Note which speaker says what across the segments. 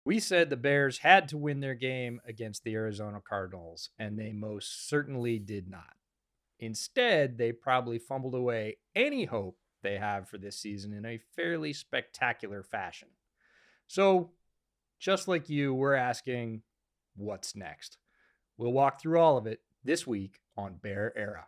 Speaker 1: We said the Bears had to win their game against the Arizona Cardinals, and they most certainly did not. Instead, they probably fumbled away any hope they have for this season in a fairly spectacular fashion. So, just like you, we're asking, what's next? We'll walk through all of it this week on Bear Era.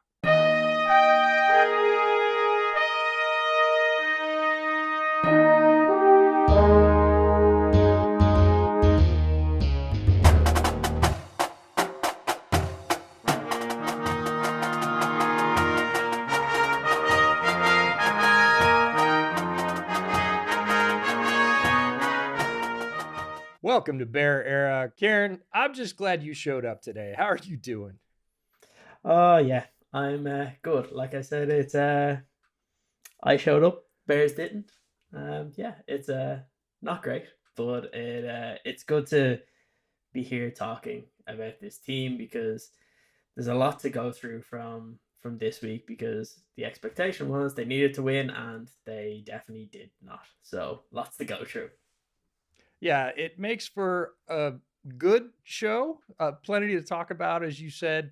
Speaker 1: Welcome to Bear Era. Ciaran, I'm just glad you showed up today. How are you doing?
Speaker 2: Oh yeah, I'm good. Like I said, it's I showed up, Bears didn't. Yeah, it's not great, but it's good to be here talking about this team because there's a lot to go through from this week because the expectation was they needed to win and they definitely did not. So lots to go through.
Speaker 1: Yeah, it makes for a good show. Plenty to talk about, as you said.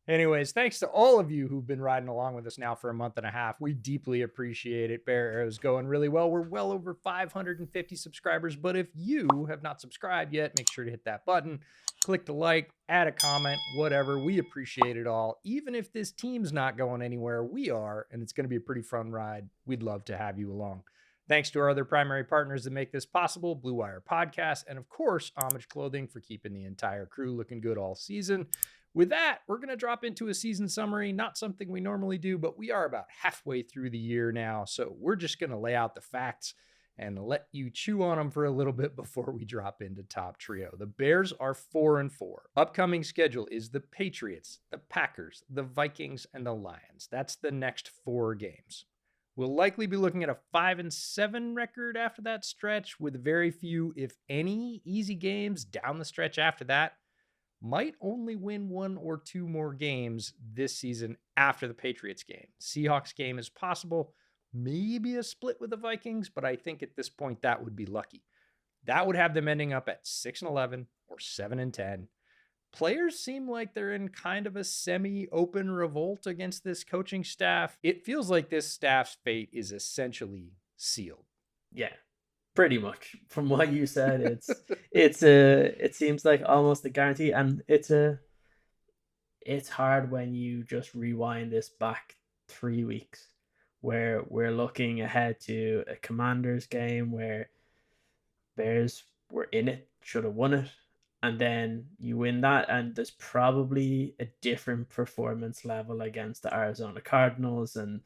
Speaker 1: Anyways, thanks to all of you who've been riding along with us now for a month and a half. We deeply appreciate it. Bear Arrow's going really well. We're well over 550 subscribers. But if you have not subscribed yet, make sure to hit that button, click the like, add a comment, whatever. We appreciate it all. Even if this team's not going anywhere, we are, and it's going to be a pretty fun ride. We'd love to have you along. Thanks to our other primary partners that make this possible, Blue Wire Podcast, and of course, Homage Clothing for keeping the entire crew looking good all season. With that, we're going to drop into a season summary, not something we normally do, but we are about halfway through the year now, so we're just going to lay out the facts and let you chew on them for a little bit before we drop into top trio. The Bears are 4-4. Upcoming schedule is the Patriots, the Packers, the Vikings, and the Lions. That's the next 4 games. We'll likely be looking at a 5-7 record after that stretch, with very few, if any, easy games down the stretch after that. Might only win 1 or 2 more games this season after the Patriots game. Seahawks game is possible, maybe a split with the Vikings, but I think at this point that would be lucky. That would have them ending up at 6-11 or 7-10. Players seem like they're in kind of a semi-open revolt against this coaching staff. It feels like this staff's fate is essentially sealed.
Speaker 2: Yeah, pretty much. From what you said, it seems like almost a guarantee, and it's hard when you just rewind this back 3 weeks, where we're looking ahead to a Commanders game where Bears were in it, should have won it, and then you win that, and there's probably a different performance level against the Arizona Cardinals, and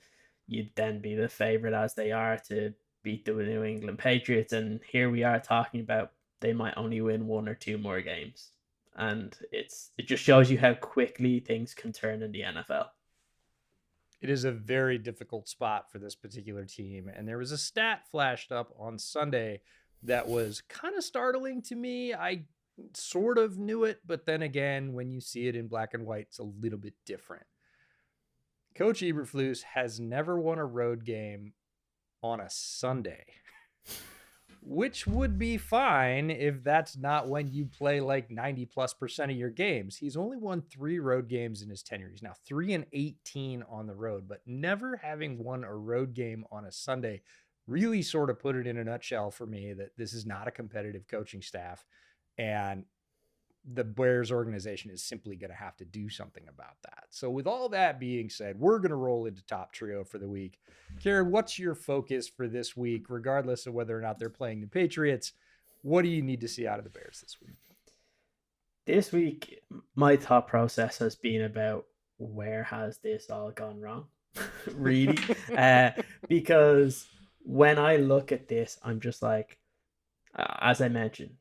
Speaker 2: you'd then be the favorite as they are to beat the New England Patriots, and here we are talking about they might only win 1 or 2 more games, and it just shows you how quickly things can turn in the NFL.
Speaker 1: It is a very difficult spot for this particular team. And there was a stat flashed up on Sunday that was kind of startling to me. I sort of knew it, but then again, when you see it in black and white, it's a little bit different. Coach Eberflus has never won a road game on a Sunday, which would be fine if that's not when you play like 90+% of your games. He's only won 3 road games in his tenure. He's now 3-18 on the road, but never having won a road game on a Sunday really sort of put it in a nutshell for me that this is not a competitive coaching staff. And the Bears organization is simply going to have to do something about that. So with all that being said, we're going to roll into top trio for the week. Ciaran, what's your focus for this week, regardless of whether or not they're playing the Patriots? What do you need to see out of the Bears this week?
Speaker 2: This week, my thought process has been about where has this all gone wrong, really, because when I look at this, I'm just like, as I mentioned,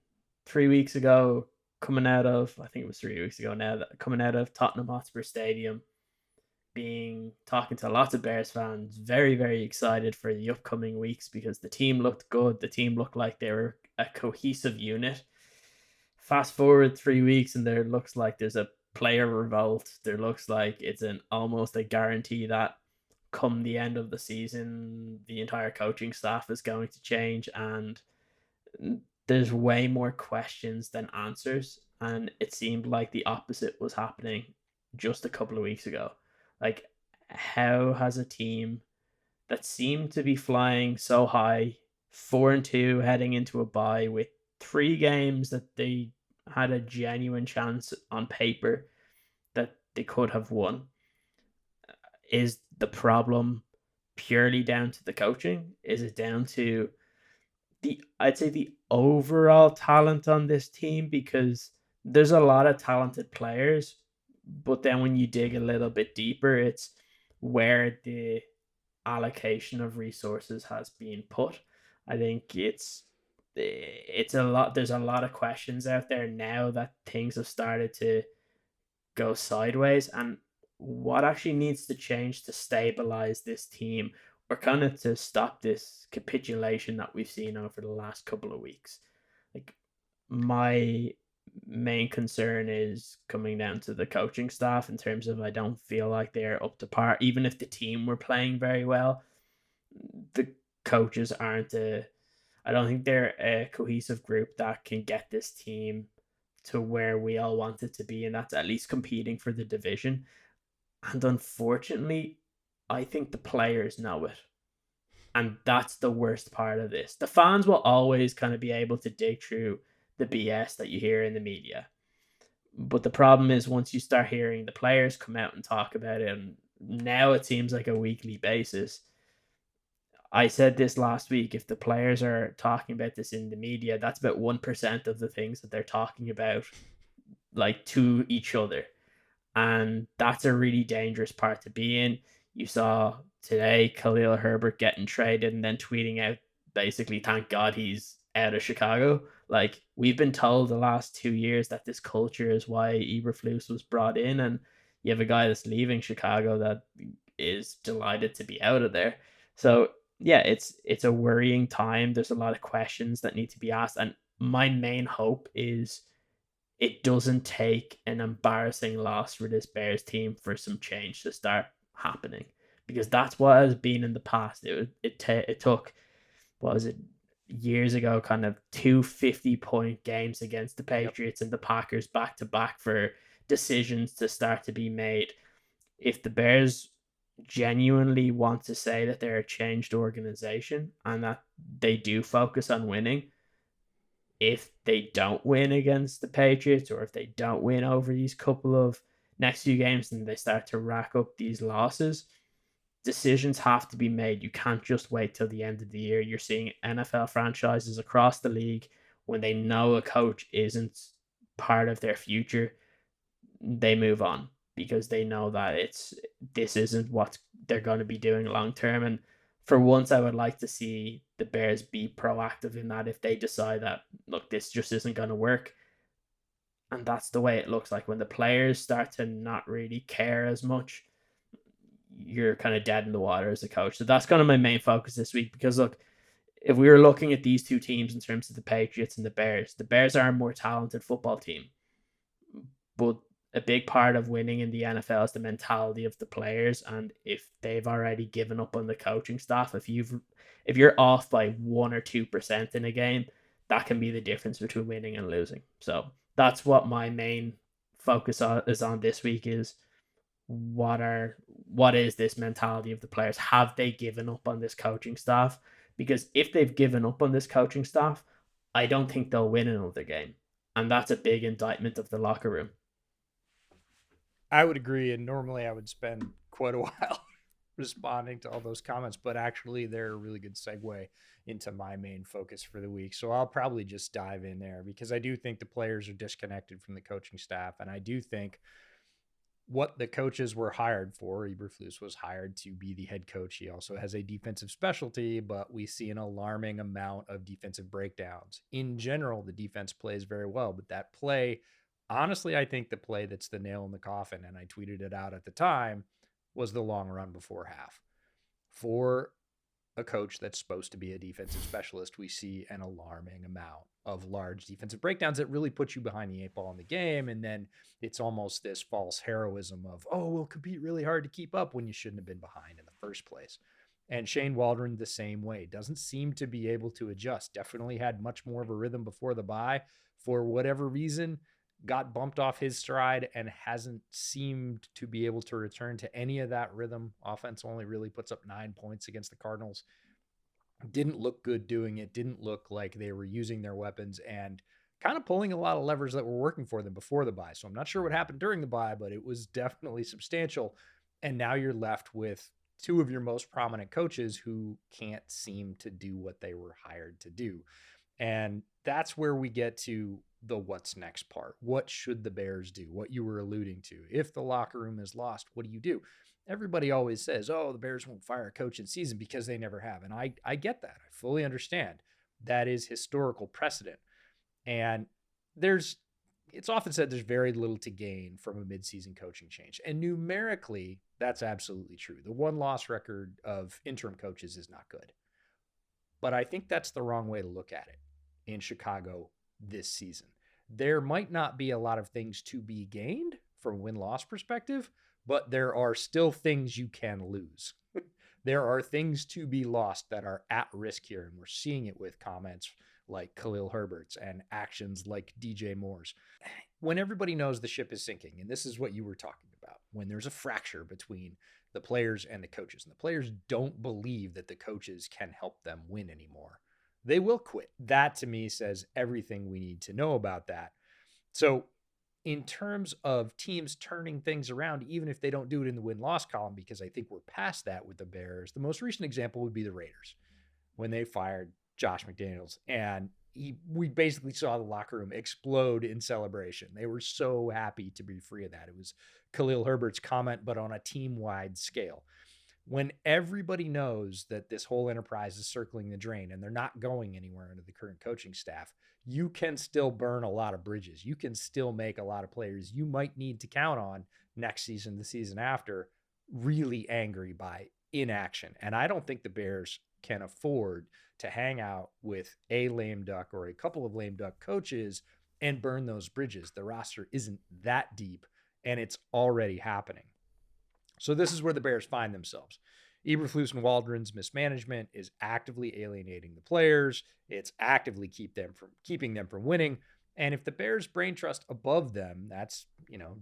Speaker 2: 3 weeks ago, I think it was 3 weeks ago now, coming out of Tottenham Hotspur Stadium, talking to lots of Bears fans, very, very excited for the upcoming weeks because the team looked good. The team looked like they were a cohesive unit. Fast forward 3 weeks and there looks like there's a player revolt. There looks like it's almost a guarantee that come the end of the season, the entire coaching staff is going to change, and there's way more questions than answers, and it seemed like the opposite was happening just a couple of weeks ago. Like, how has a team that seemed to be flying so high, 4-2 heading into a bye with 3 games that they had a genuine chance on paper that they could have won? Is the problem purely down to the coaching? Is it down to I'd say the overall talent on this team? Because there's a lot of talented players, but then when you dig a little bit deeper, it's where the allocation of resources has been put. I think it's a lot. There's a lot of questions out there now that things have started to go sideways, and what actually needs to change to stabilize this team, or kind of to stop this capitulation that we've seen over the last couple of weeks. Like, my main concern is coming down to the coaching staff in terms of I don't feel like they're up to par. Even if the team were playing very well, the coaches aren't I don't think they're a cohesive group that can get this team to where we all want it to be, and that's at least competing for the division. And unfortunately, I think the players know it. And that's the worst part of this. The fans will always kind of be able to dig through the BS that you hear in the media. But the problem is, once you start hearing the players come out and talk about it, and now it seems like a weekly basis. I said this last week, if the players are talking about this in the media, that's about 1% of the things that they're talking about, like, to each other. And that's a really dangerous part to be in. You saw today Khalil Herbert getting traded and then tweeting out basically, thank God he's out of Chicago. Like, we've been told the last 2 years that this culture is why Eberflus was brought in, and you have a guy that's leaving Chicago that is delighted to be out of there. So yeah, it's a worrying time. There's a lot of questions that need to be asked, and my main hope is it doesn't take an embarrassing loss for this Bears team for some change to start happening, because that's what has been in the past. It took, what was it, years ago, kind of 2 50-point games against the
Speaker 1: Yep.
Speaker 2: Patriots and the Packers back to back for decisions to start to be made. If the Bears genuinely want to say that they're a changed organization and that they do focus on winning, if they don't win against the Patriots, or if they don't win over these couple of next few games, and they start to rack up these losses, decisions have to be made. You can't just wait till the end of the year. You're seeing NFL franchises across the league, when they know a coach isn't part of their future, they move on, because they know that this isn't what they're going to be doing long term. And for once, I would like to see the Bears be proactive in that. If they decide that, look, this just isn't going to work, and that's the way it looks like, when the players start to not really care as much, you're kind of dead in the water as a coach. So that's kind of my main focus this week, because look, if we were looking at these two teams in terms of the Patriots and the Bears are a more talented football team. But a big part of winning in the NFL is the mentality of the players, and if they've already given up on the coaching staff, if you're off by 1 or 2% in a game, that can be the difference between winning and losing. So that's what my main focus is on this week, is what is this mentality of the players? Have they given up on this coaching staff? Because if they've given up on this coaching staff, I don't think they'll win another game, and that's a big indictment of the locker room.
Speaker 1: I would agree. And normally I would spend quite a while responding to all those comments, but actually they're a really good segue into my main focus for the week. So I'll probably just dive in there, because I do think the players are disconnected from the coaching staff. And I do think what the coaches were hired for, Eberflus was hired to be the head coach. He also has a defensive specialty, but we see an alarming amount of defensive breakdowns. In general, the defense plays very well, but that play, honestly, I think the play that's the nail in the coffin, and I tweeted it out at the time, was the long run before half. For a coach that's supposed to be a defensive specialist, we see an alarming amount of large defensive breakdowns that really put you behind the 8 ball in the game. And then it's almost this false heroism of, oh, we'll compete really hard to keep up, when you shouldn't have been behind in the first place. And Shane Waldron, the same way, doesn't seem to be able to adjust. Definitely had much more of a rhythm before the bye. For whatever reason, got bumped off his stride and hasn't seemed to be able to return to any of that rhythm. Offense only really puts up 9 points against the Cardinals. Didn't look good doing it, didn't look like they were using their weapons and kind of pulling a lot of levers that were working for them before the bye. So I'm not sure what happened during the bye, but it was definitely substantial. And now you're left with two of your most prominent coaches who can't seem to do what they were hired to do. And that's where we get to the what's next part. What should the Bears do? What you were alluding to. If the locker room is lost, what do you do? Everybody always says, oh, the Bears won't fire a coach in season because they never have. And I get that. I fully understand. That is historical precedent. And it's often said there's very little to gain from a midseason coaching change. And numerically, that's absolutely true. The one-loss record of interim coaches is not good. But I think that's the wrong way to look at it in Chicago this season. There might not be a lot of things to be gained from a win-loss perspective, but there are still things you can lose. There are things to be lost that are at risk here, and we're seeing it with comments like Khalil Herbert's and actions like DJ Moore's. When everybody knows the ship is sinking, and this is what you were talking about, when there's a fracture between the players and the coaches, and the players don't believe that the coaches can help them win anymore, they will quit. That to me says everything we need to know about that. So in terms of teams turning things around, even if they don't do it in the win-loss column, because I think we're past that with the Bears, the most recent example would be the Raiders when they fired Josh McDaniels. And we basically saw the locker room explode in celebration. They were so happy to be free of that. It was Khalil Herbert's comment, but on a team-wide scale. When everybody knows that this whole enterprise is circling the drain and they're not going anywhere under the current coaching staff, you can still burn a lot of bridges. You can still make a lot of players you might need to count on next season, the season after, really angry by inaction. And I don't think the Bears can afford to hang out with a lame duck or a couple of lame duck coaches and burn those bridges. The roster isn't that deep, and it's already happening. So this is where the Bears find themselves. Eberflus and Waldron's mismanagement is actively alienating the players. It's actively keeping them from winning. And if the Bears' brain trust above them, that's,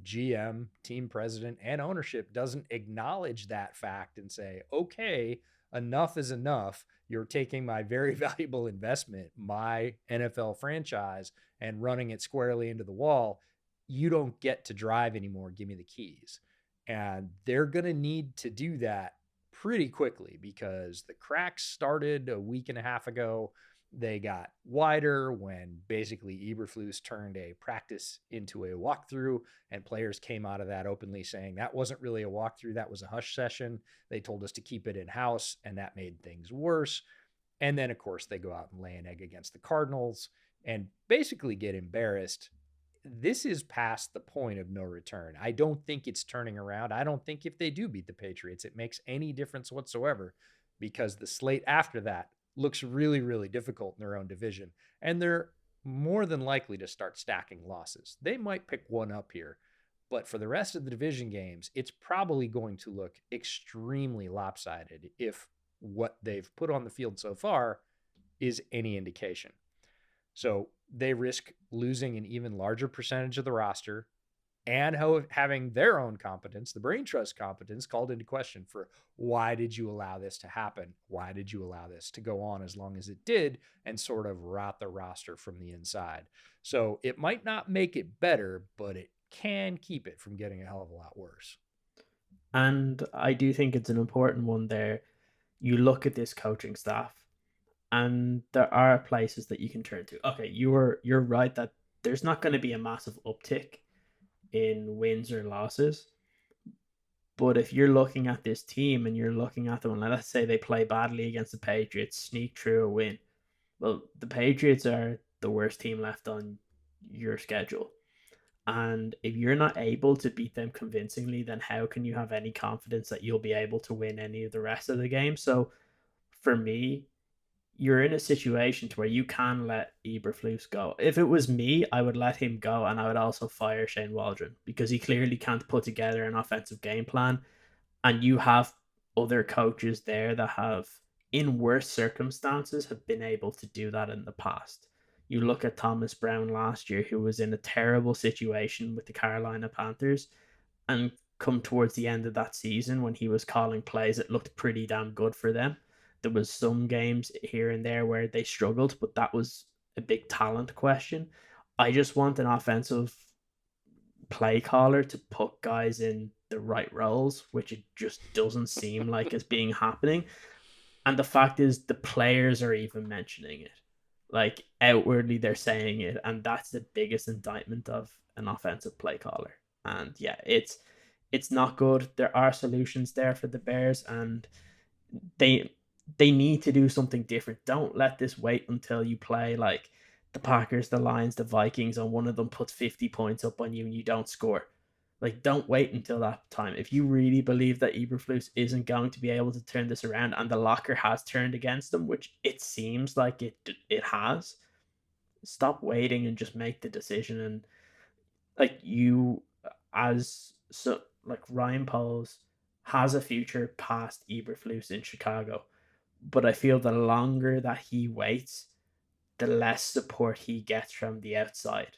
Speaker 1: GM, team president, and ownership, doesn't acknowledge that fact and say, okay, enough is enough. You're taking my very valuable investment, my NFL franchise, and running it squarely into the wall. You don't get to drive anymore. Give me the keys. And they're going to need to do that pretty quickly because the cracks started a week and a half ago. They got wider when basically Eberflus turned a practice into a walkthrough, and players came out of that openly saying that wasn't really a walkthrough, that was a hush session. They told us to keep it in-house, and that made things worse. And then, of course, they go out and lay an egg against the Cardinals and basically get embarrassed. This is past the point of no return. I don't think it's turning around. I don't think if they do beat the Patriots, it makes any difference whatsoever because the slate after that looks really, really difficult in their own division. And they're more than likely to start stacking losses. They might pick one up here, but for the rest of the division games, it's probably going to look extremely lopsided if what they've put on the field so far is any indication. So they risk losing an even larger percentage of the roster and having their own competence, the brain trust competence, called into question for why did you allow this to happen? Why did you allow this to go on as long as it did and sort of rot the roster from the inside? So it might not make it better, but it can keep it from getting a hell of a lot worse.
Speaker 2: And I do think it's an important one there. You look at this coaching staff and there are places that you can turn to. Okay, you're right that there's not going to be a massive uptick in wins or losses. But if you're looking at this team and you're looking at them, and let's say they play badly against the Patriots, sneak through a win. Well, the Patriots are the worst team left on your schedule. And if you're not able to beat them convincingly, then how can you have any confidence that you'll be able to win any of the rest of the game? So for me, you're in a situation to where you can let Eberflus go. If it was me, I would let him go, and I would also fire Shane Waldron because he clearly can't put together an offensive game plan. And you have other coaches there that have, in worse circumstances, have been able to do that in the past. You look at Thomas Brown last year, who was in a terrible situation with the Carolina Panthers, and come towards the end of that season when he was calling plays, it looked pretty damn good for them. There was some games here and there where they struggled, but that was a big talent question. I just want an offensive play caller to put guys in the right roles, which it just doesn't seem like is being happening. And the fact is, the players are even mentioning it. Like outwardly, they're saying it, and that's the biggest indictment of an offensive play caller. And yeah, it's not good. There are solutions there for the Bears, and they they need to do something different. Don't let this wait until you play like the Packers, the Lions, the Vikings, and one of them puts 50 points up on you and you don't score. Like, don't wait until that time. If you really believe that Eberflus isn't going to be able to turn this around, and the locker has turned against them, which it seems like it has, stop waiting and just make the decision. And like you, as so like Ryan Poles has a future past Eberflus in Chicago, but I feel the longer that he waits, the less support he gets from the outside.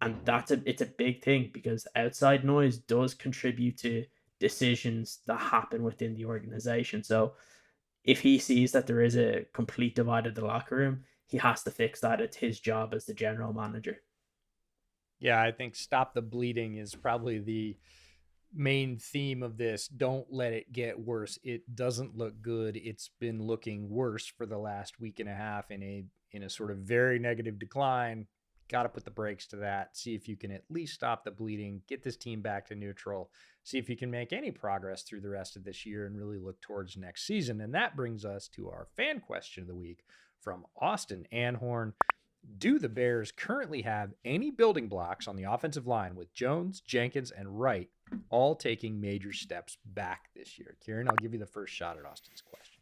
Speaker 2: And it's a big thing because outside noise does contribute to decisions that happen within the organization. So if he sees that there is a complete divide of the locker room, he has to fix that. It's his job as the general manager.
Speaker 1: Yeah, I think stop the bleeding is probably the main theme of this. Don't let it get worse. It doesn't look good. It's been looking worse for the last week and a half in a sort of very negative decline. Got to put the brakes to that. See if you can at least stop the bleeding, get this team back to neutral, see if you can make any progress through the rest of this year and really look towards next season. And that brings us to our fan question of the week from Austin Anhorn. Do the Bears currently have any building blocks on the offensive line with Jones, Jenkins, and Wright all taking major steps back this year? Ciaran, I'll give you the first shot at Austin's question.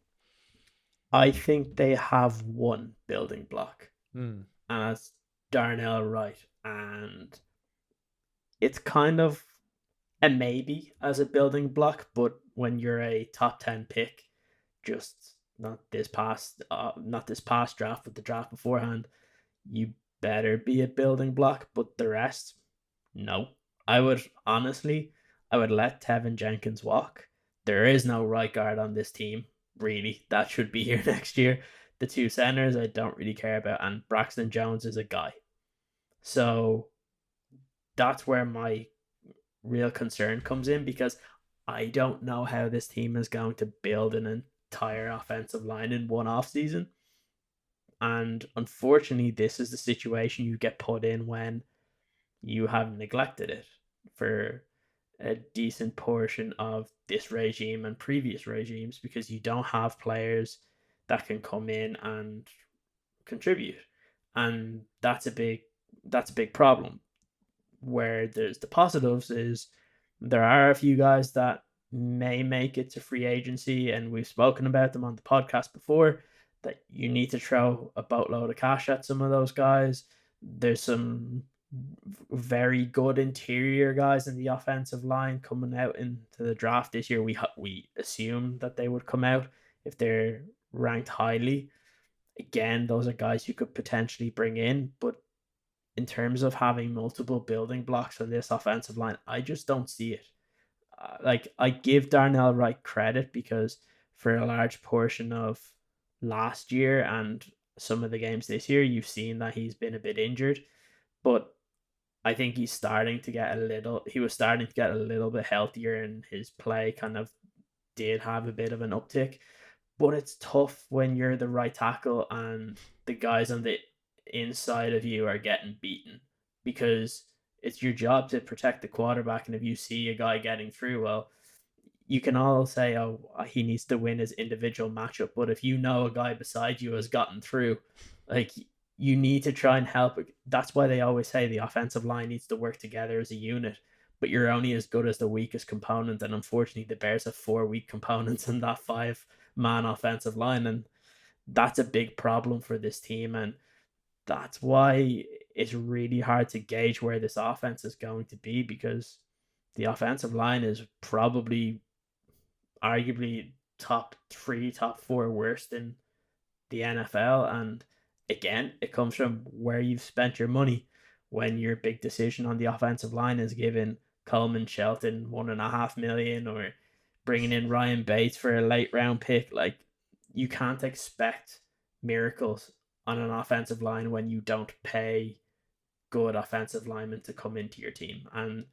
Speaker 2: I think they have one building block,
Speaker 1: Hmm.
Speaker 2: and that's Darnell Wright. And it's kind of a maybe as a building block, but when you're a top 10 pick, just not this past draft, but the draft beforehand, you better be a building block. But the rest, no. I would honestly, I would let Tevin Jenkins walk. There is no right guard on this team, really. That should be here next year. The two centers I don't really care about, and Braxton Jones is a guy. So that's where my real concern comes in, because I don't know how this team is going to build an entire offensive line in one off season. And unfortunately, this is the situation you get put in when you have neglected it for a decent portion of this regime and previous regimes, because you don't have players that can come in and contribute. And that's a big problem. Where there's the positives is there are a few guys that may make it to free agency, and we've spoken about them on the podcast before, that you need to throw a boatload of cash at some of those guys. There's some very good interior guys in the offensive line coming out into the draft this year. We assume that they would come out if they're ranked highly. Again, those are guys you could potentially bring in, but in terms of having multiple building blocks on this offensive line, I just don't see it. Like, I give Darnell Wright credit because for a large portion of last year and some of the games this year, you've seen that he's been a bit injured, but I think he was starting to get a little bit healthier, and his play kind of did have a bit of an uptick. But it's tough when you're the right tackle and the guys on the inside of you are getting beaten, because it's your job to protect the quarterback. And if you see a guy getting through, well, you can all say, oh, he needs to win his individual matchup. But if you know a guy beside you has gotten through, like, you need to try and help. That's why they always say the offensive line needs to work together as a unit. But you're only as good as the weakest component. And unfortunately, the Bears have four weak components in that five-man offensive line. And that's a big problem for this team. And that's why it's really hard to gauge where this offense is going to be, because the offensive line is probably arguably top three, top four worst in the NFL. And again, it comes from where you've spent your money. When your big decision on the offensive line is given Coleman Shelton 1.5 million, or bringing in Ryan Bates for a late round pick, like you can't expect miracles on an offensive line when you don't pay good offensive linemen to come into your team. And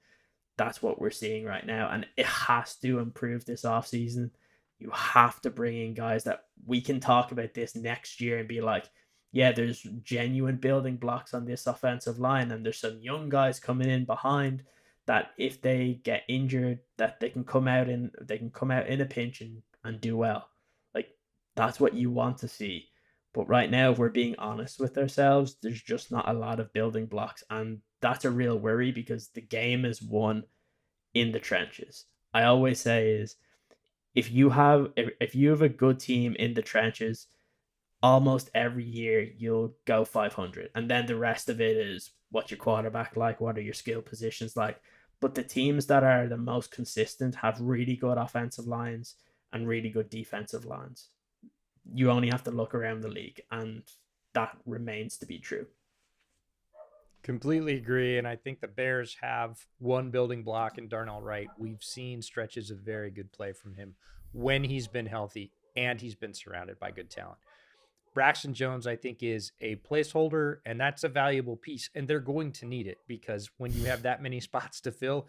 Speaker 2: that's what we're seeing right now. And it has to improve this offseason. You have to bring in guys that we can talk about this next year and be like, yeah, there's genuine building blocks on this offensive line, and there's some young guys coming in behind that if they get injured, that they can come out in a pinch and do well. Like that's what you want to see. But right now, if we're being honest with ourselves, there's just not a lot of building blocks. And that's a real worry because the game is won in the trenches. I always say is if you have a good team in the trenches, almost every year you'll go 500, and then the rest of it is what's your quarterback like, what are your skill positions like. But the teams that are the most consistent have really good offensive lines and really good defensive lines. You only have to look around the league, and that remains to be true.
Speaker 1: Completely agree. And I think the Bears have one building block in Darnell Wright. We've seen stretches of very good play from him when he's been healthy and he's been surrounded by good talent. Braxton Jones, I think, is a placeholder, and that's a valuable piece. And they're going to need it because when you have that many spots to fill,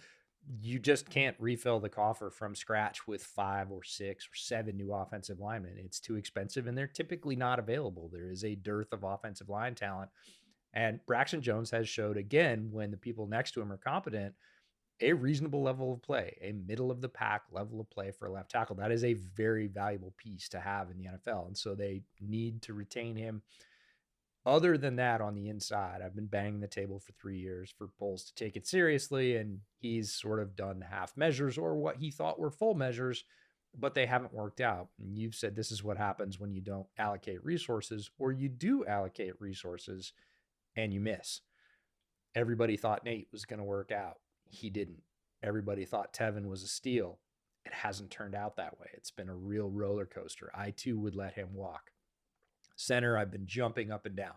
Speaker 1: you just can't refill the coffer from scratch with 5 or 6 or 7 new offensive linemen. It's too expensive, and they're typically not available. There is a dearth of offensive line talent. And Braxton Jones has showed again when the people next to him are competent, a reasonable level of play, a middle of the pack level of play for a left tackle. That is a very valuable piece to have in the NFL. And so they need to retain him. Other than that, on the inside, I've been banging the table for 3 years for Poles to take it seriously. And he's sort of done half measures or what he thought were full measures, but they haven't worked out. And you've said this is what happens when you don't allocate resources, or you do allocate resources and you miss. Everybody thought Nate was going to work out. He didn't. Everybody thought Tevin was a steal. It hasn't turned out that way. It's been a real roller coaster. I too would let him walk. Center, I've been jumping up and down.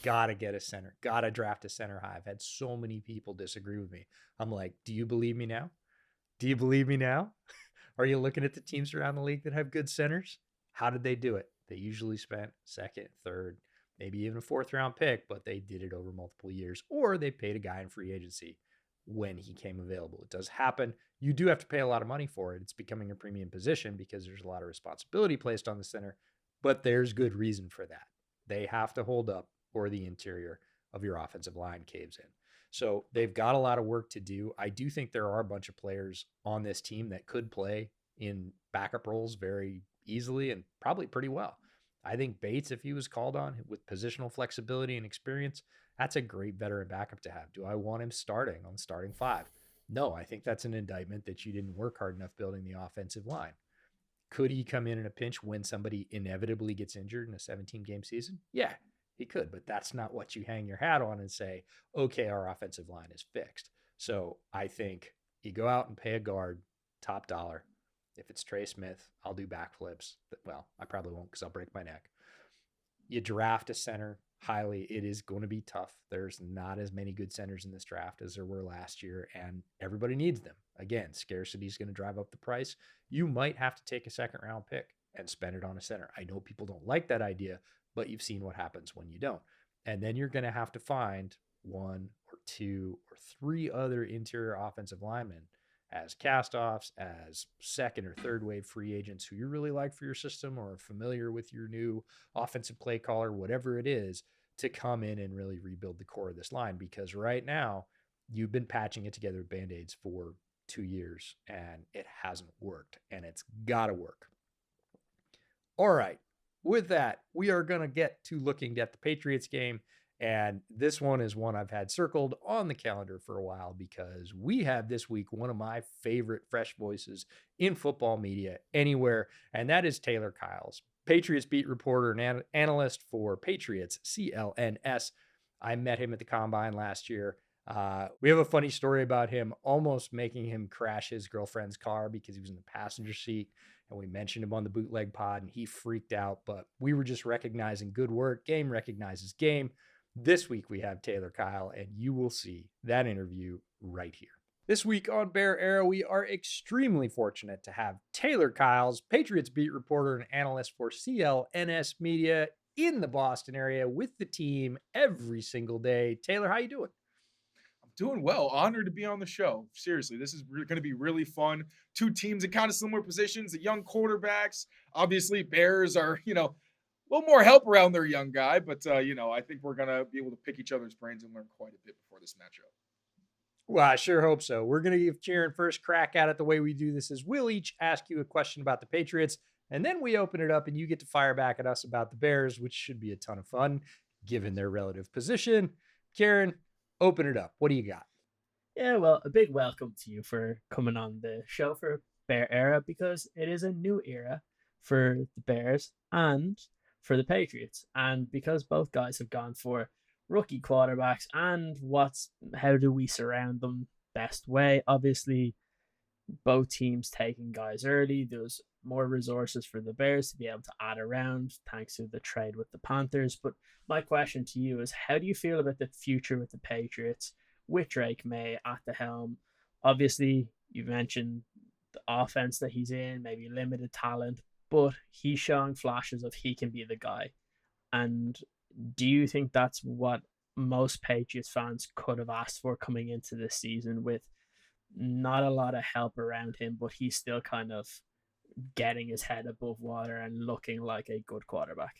Speaker 1: Gotta get a center. Gotta draft a center high. I've had so many people disagree with me. I'm like, do you believe me now? Do you believe me now? Are you looking at the teams around the league that have good centers? How did they do it? They usually spent second, third, maybe even a fourth round pick, but they did it over multiple years, or they paid a guy in free agency when he came available. It does happen. You do have to pay a lot of money for it. It's becoming a premium position because there's a lot of responsibility placed on the center, but there's good reason for that. They have to hold up or the interior of your offensive line caves in. So they've got a lot of work to do. I do think there are a bunch of players on this team that could play in backup roles very easily and probably pretty well. I think Bates, if he was called on with positional flexibility and experience, that's a great veteran backup to have. Do I want him starting on the starting five? No, I think that's an indictment that you didn't work hard enough building the offensive line. Could he come in a pinch when somebody inevitably gets injured in a 17-game season? Yeah, he could, but that's not what you hang your hat on and say, okay, our offensive line is fixed. So I think you go out and pay a guard top dollar. If it's Trey Smith, I'll do backflips. Well, I probably won't because I'll break my neck. You draft a center highly. It is going to be tough. There's not as many good centers in this draft as there were last year, and everybody needs them. Again, scarcity is going to drive up the price. You might have to take a second round pick and spend it on a center. I know people don't like that idea, but you've seen what happens when you don't. And then you're going to have to find one or two or three other interior offensive linemen as castoffs, as second or third wave free agents who you really like for your system or are familiar with your new offensive play caller, whatever it is, to come in and really rebuild the core of this line. Because right now, you've been patching it together with Band-Aids for 2 years and it hasn't worked, and it's got to work. All right. With that, we are going to get to looking at the Patriots game. And this one is one I've had circled on the calendar for a while because we have this week one of my favorite fresh voices in football media anywhere, and that is Taylor Kyles, Patriots beat reporter and analyst for Patriots, CLNS. I met him at the Combine last year. We have a funny story about him almost making him crash his girlfriend's car because he was in the passenger seat. and we mentioned him on the bootleg pod and he freaked out, but we were just recognizing good work. Game recognizes game. This week we have Taylor Kyle, and you will see that interview right here. This week on Bear Era, we are extremely fortunate to have Taylor Kyles, Patriots beat reporter and analyst for CLNS Media, in the Boston area with the team every single day. Taylor, how you doing?
Speaker 3: I'm doing well. Honored to be on the show. Seriously, this is going to be really fun. Two teams in kind of similar positions, the young quarterbacks. Obviously, Bears are, a little more help around their young guy, but, I think we're going to be able to pick each other's brains and learn quite a bit before this matchup.
Speaker 1: Well, I sure hope so. We're going to give Ciaran first crack at it. The way we do this is we'll each ask you a question about the Patriots, and then we open it up and you get to fire back at us about the Bears, which should be a ton of fun given their relative position. Ciaran, open it up. What do you got?
Speaker 2: Yeah, well, a big welcome to you for coming on the show for Bear Era, because it is a new era for the Bears and for the Patriots. And because both guys have gone for rookie quarterbacks and how do we surround them best way? Obviously, both teams taking guys early. There's more resources for the Bears to be able to add around thanks to the trade with the Panthers. But my question to you is, how do you feel about the future with the Patriots with Drake May at the helm? Obviously, you mentioned the offense that he's in, maybe limited talent, but he's showing flashes of he can be the guy. And do you think that's what most Patriots fans could have asked for coming into this season, with not a lot of help around him, but he's still kind of getting his head above water and looking like a good quarterback?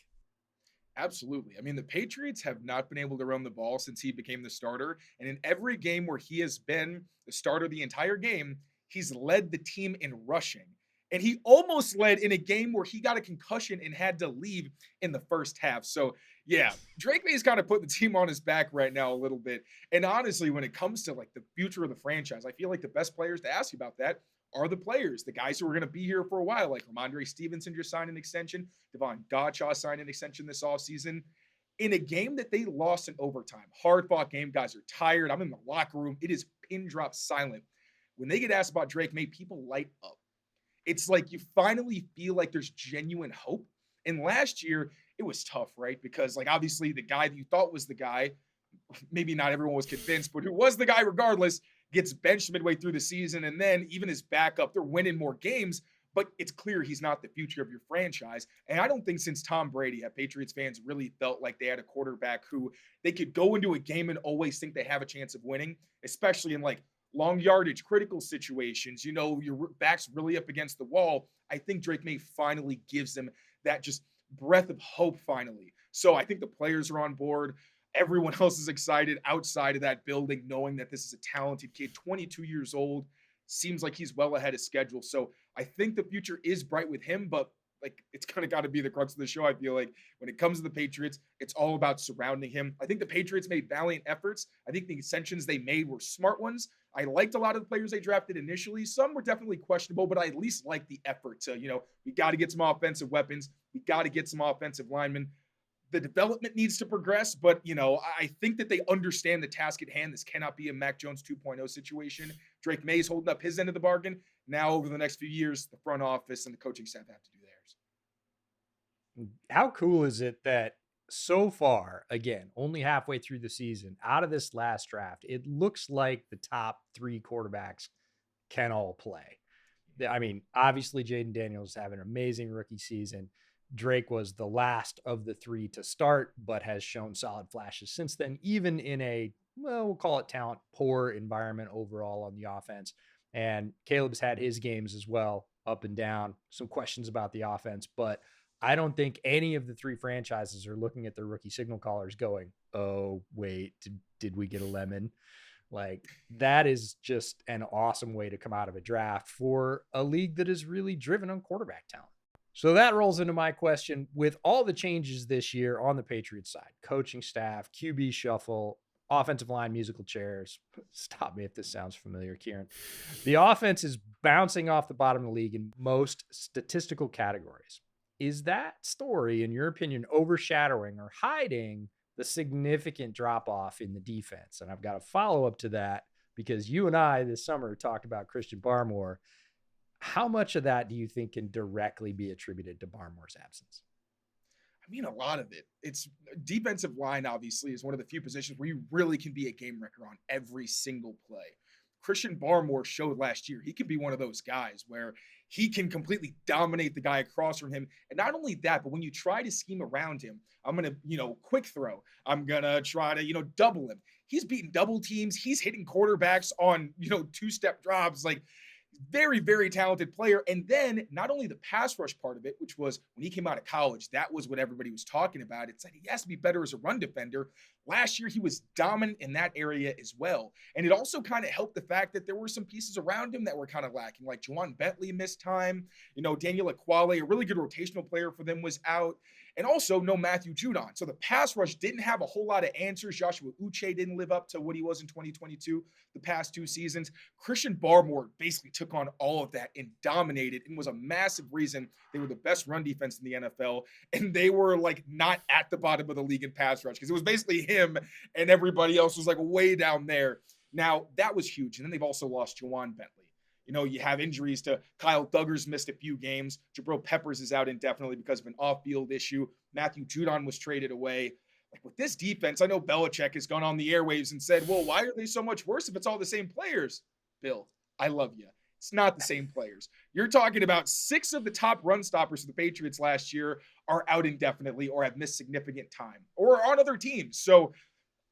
Speaker 3: Absolutely. I mean, the Patriots have not been able to run the ball since he became the starter. And in every game where he has been the starter the entire game, he's led the team in rushing. And he almost led in a game where he got a concussion and had to leave in the first half. So, yeah, Drake May's kind of putting the team on his back right now a little bit. And honestly, when it comes to like the future of the franchise, I feel like the best players to ask you about that are the players, the guys who are going to be here for a while, like Ramondre Stevenson just signed an extension, Devon Godshaw signed an extension this offseason. In a game that they lost in overtime, hard-fought game, guys are tired. I'm in the locker room. It is pin drop silent. When they get asked about Drake May, people light up. It's like you finally feel like there's genuine hope. And last year, it was tough, right? Because, like, obviously the guy that you thought was the guy, maybe not everyone was convinced, but who was the guy regardless, gets benched midway through the season. And then even his backup, they're winning more games, but it's clear he's not the future of your franchise. And I don't think since Tom Brady have Patriots fans really felt like they had a quarterback who they could go into a game and always think they have a chance of winning, especially in like long yardage, critical situations, your back's really up against the wall. I think Drake May finally gives them that just breath of hope finally. So I think the players are on board. Everyone else is excited outside of that building, knowing that this is a talented kid, 22 years old, seems like he's well ahead of schedule. So I think the future is bright with him, but like it's kind of got to be the crux of the show. I feel like when it comes to the Patriots, it's all about surrounding him. I think the Patriots made valiant efforts. I think the extensions they made were smart ones. I liked a lot of the players they drafted initially. Some were definitely questionable, but I at least liked the effort to, we got to get some offensive weapons. We got to get some offensive linemen. The development needs to progress, but, I think that they understand the task at hand. This cannot be a Mac Jones 2.0 situation. Drake May is holding up his end of the bargain. Now, over the next few years, the front office and the coaching staff have to do theirs.
Speaker 1: How cool is it that so far, again, only halfway through the season, out of this last draft, it looks like the top three quarterbacks can all play. I mean, obviously, Jaden Daniels having an amazing rookie season. Drake was the last of the three to start, but has shown solid flashes since then, even in a, we'll call it talent poor environment overall on the offense. And Caleb's had his games as well, up and down, some questions about the offense, but I don't think any of the three franchises are looking at their rookie signal callers going, oh, wait, did we get a lemon? Like, that is just an awesome way to come out of a draft for a league that is really driven on quarterback talent. So that rolls into my question. With all the changes this year on the Patriots side, coaching staff, QB shuffle, offensive line, musical chairs. Stop me if this sounds familiar, Ciaran. The offense is bouncing off the bottom of the league in most statistical categories. Is that story, in your opinion, overshadowing or hiding the significant drop-off in the defense? And I've got a follow-up to that because you and I this summer talked about Christian Barmore. How much of that do you think can directly be attributed to Barmore's absence?
Speaker 3: I mean, a lot of it. It's defensive line, obviously, is one of the few positions where you really can be a game wrecker on every single play. Christian Barmore showed last year he can be one of those guys where he can completely dominate the guy across from him. And not only that, but when you try to scheme around him, I'm going to, quick throw. I'm going to try to, double him. He's beating double teams. He's hitting quarterbacks on, two-step drops. Like, very, very talented player. And then not only the pass rush part of it, which was when he came out of college, that was what everybody was talking about. It's like he has to be better as a run defender. Last year, he was dominant in that area as well. And it also kind of helped the fact that there were some pieces around him that were kind of lacking, like Juwan Bentley missed time. Daniel Aquale, a really good rotational player for them, was out. And also no Matthew Judon. So the pass rush didn't have a whole lot of answers. Joshua Uche didn't live up to what he was in 2022, the past 2 seasons. Christian Barmore basically took on all of that and dominated and was a massive reason they were the best run defense in the NFL. And they were like not at the bottom of the league in pass rush because it was basically him and everybody else was like way down there. Now that was huge. And then they've also lost Juwan Bentley. You have injuries to Kyle Duggar's missed a few games. Jabril Peppers is out indefinitely because of an off-field issue. Matthew Judon was traded away. Like with this defense, I know Belichick has gone on the airwaves and said, well, why are they so much worse if it's all the same players? Bill, I love you. It's not the same players. You're talking about 6 of the top run stoppers for the Patriots last year are out indefinitely or have missed significant time or are on other teams. So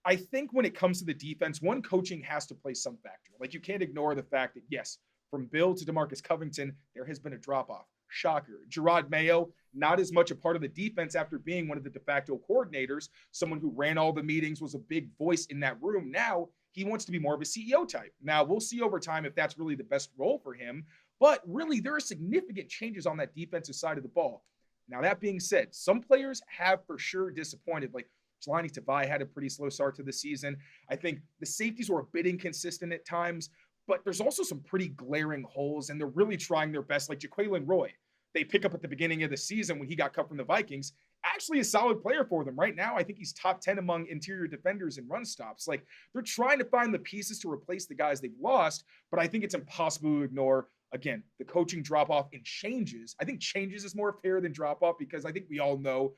Speaker 3: I think when it comes to the defense, one, coaching has to play some factor. Like you can't ignore the fact that, yes, from Bill to DeMarcus Covington, there has been a drop-off. Shocker. Gerard Mayo, not as much a part of the defense after being one of the de facto coordinators, someone who ran all the meetings, was a big voice in that room. Now he wants to be more of a CEO type. Now we'll see over time if that's really the best role for him. But really, there are significant changes on that defensive side of the ball. Now, that being said, some players have for sure disappointed. Like Jelani Tavai had a pretty slow start to the season. I think the safeties were a bit inconsistent at times. But there's also some pretty glaring holes, and they're really trying their best. Like Jaquelin Roy, they pick up at the beginning of the season when he got cut from the Vikings. Actually a solid player for them. Right now, I think he's top 10 among interior defenders and run stops. Like they're trying to find the pieces to replace the guys they've lost, but I think it's impossible to ignore, again, the coaching drop-off and changes. I think changes is more fair than drop-off because I think we all know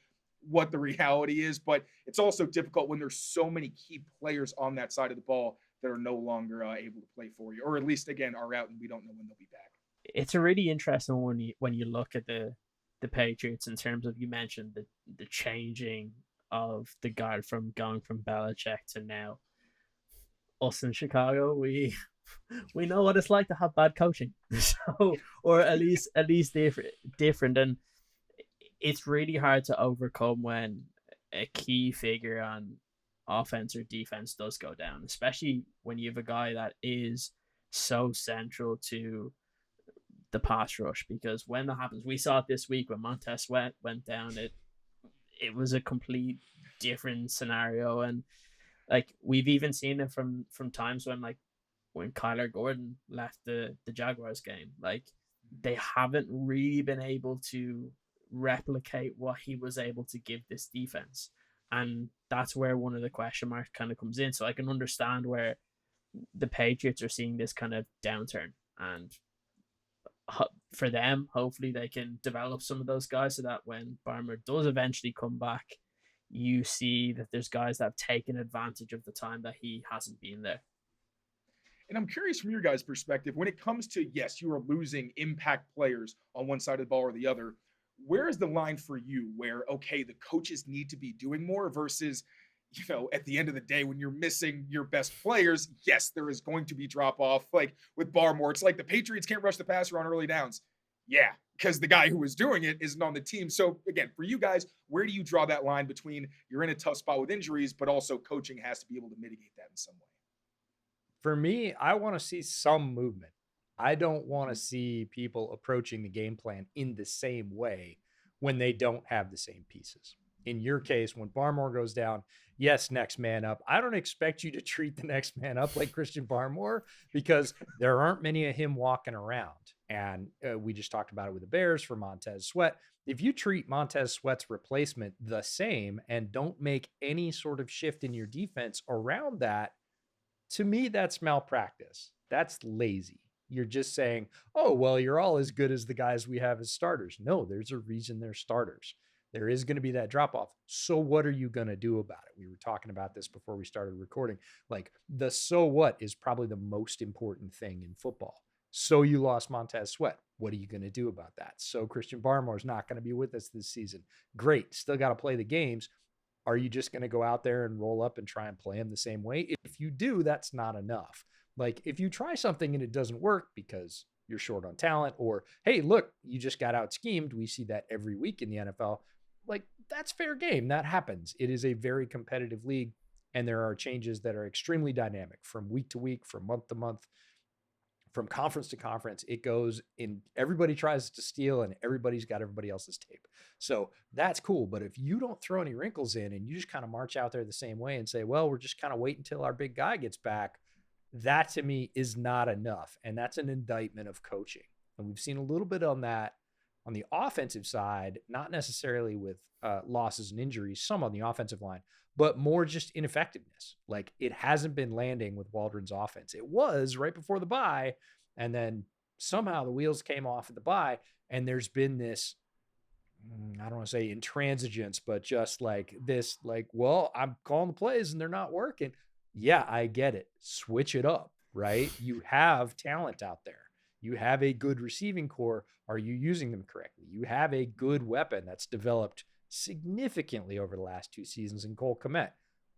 Speaker 3: what the reality is, but it's also difficult when there's so many key players on that side of the ball that are no longer able to play for you, or at least again are out and we don't know when they'll be back.
Speaker 2: It's a really interesting one when you look at the Patriots in terms of, you mentioned the changing of the guard from going from Belichick to now. Us in Chicago, we know what it's like to have bad coaching, so or at least different, and it's really hard to overcome when a key figure on offense or defense does go down, especially when you have a guy that is so central to the pass rush. Because when that happens, we saw it this week when Montez Sweat went down. It was a complete different scenario, and like we've even seen it from times when Kyler Gordon left the Jaguars game. Like they haven't really been able to replicate what he was able to give this defense. And that's where one of the question marks kind of comes in. So I can understand where the Patriots are seeing this kind of downturn. And for them, hopefully they can develop some of those guys so that when Barmer does eventually come back, you see that there's guys that have taken advantage of the time that he hasn't been there.
Speaker 3: And I'm curious from your guys' perspective, when it comes to, yes, you are losing impact players on one side of the ball or the other, where is the line for you where, okay, the coaches need to be doing more versus, at the end of the day, when you're missing your best players, yes, there is going to be drop off. Like with Barmore, it's like the Patriots can't rush the passer on early downs. Yeah, because the guy who was doing it isn't on the team. So again, for you guys, where do you draw that line between you're in a tough spot with injuries, but also coaching has to be able to mitigate that in some way?
Speaker 1: For me, I want to see some movement. I don't want to see people approaching the game plan in the same way when they don't have the same pieces. In your case, when Barmore goes down, yes, next man up. I don't expect you to treat the next man up like Christian Barmore because there aren't many of him walking around. And we just talked about it with the Bears for Montez Sweat. If you treat Montez Sweat's replacement the same and don't make any sort of shift in your defense around that, to me, that's malpractice. That's lazy. You're just saying, oh, well, you're all as good as the guys we have as starters. No, there's a reason they're starters. There is going to be that drop off. So what are you going to do about it? We were talking about this before we started recording. Like the so what is probably the most important thing in football. So you lost Montez Sweat. What are you going to do about that? So Christian Barmore's not going to be with us this season. Great. Still got to play the games. Are you just going to go out there and roll up and try and play him the same way? If you do, that's not enough. Like if you try something and it doesn't work because you're short on talent, or hey, look, you just got out schemed. We see that every week in the NFL. Like that's fair game. That happens. It is a very competitive league, and there are changes that are extremely dynamic from week to week, from month to month, from conference to conference. It goes in, everybody tries to steal and everybody's got everybody else's tape. So that's cool. But if you don't throw any wrinkles in and you just kind of march out there the same way and say, well, we're just kind of waiting until our big guy gets back, that to me is not enough. And that's an indictment of coaching. And we've seen a little bit on that on the offensive side, not necessarily with losses and injuries, some on the offensive line, but more just ineffectiveness. Like it hasn't been landing with Waldron's offense. It was right before the bye, and then somehow the wheels came off at the bye, and there's been this, I don't want to say intransigence, but just like this, like, well, I'm calling the plays and they're not working. Yeah, I get it. Switch it up, right? You have talent out there. You have a good receiving core. Are you using them correctly? You have a good weapon that's developed significantly over the last 2 seasons in Cole Kmet.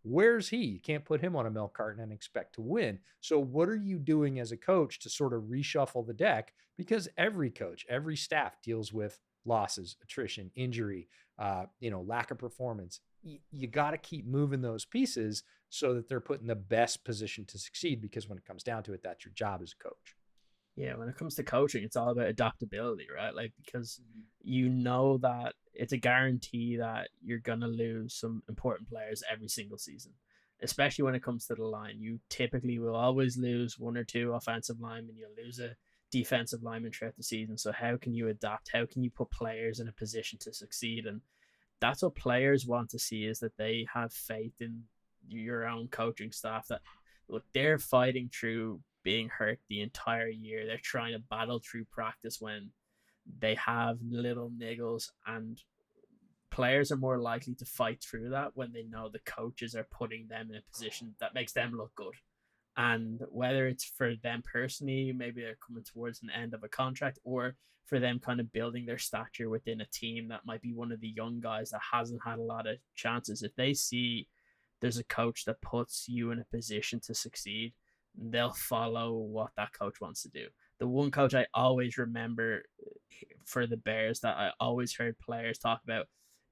Speaker 1: Where's he? You can't put him on a milk carton and expect to win. So what are you doing as a coach to sort of reshuffle the deck? Because every coach, every staff deals with losses, attrition, injury, lack of performance. You got to keep moving those pieces so that they're put in the best position to succeed, because when it comes down to it, that's your job as a coach.
Speaker 2: Yeah, when it comes to coaching, it's all about adaptability, right? Like, because you know that it's a guarantee that you're going to lose some important players every single season, especially when it comes to the line. You typically will always lose 1 or 2 offensive linemen. You'll lose a defensive lineman throughout the season. So how can you adapt? How can you put players in a position to succeed? And that's what players want to see, is that they have faith in your own coaching staff, that look, they're fighting through being hurt the entire year. They're trying to battle through practice when they have little niggles, and players are more likely to fight through that when they know the coaches are putting them in a position that makes them look good. And whether it's for them personally, maybe they're coming towards an end of a contract, or for them kind of building their stature within a team that might be one of the young guys that hasn't had a lot of chances. If they see there's a coach that puts you in a position to succeed, they'll follow what that coach wants to do. The one coach I always remember for the Bears that I always heard players talk about,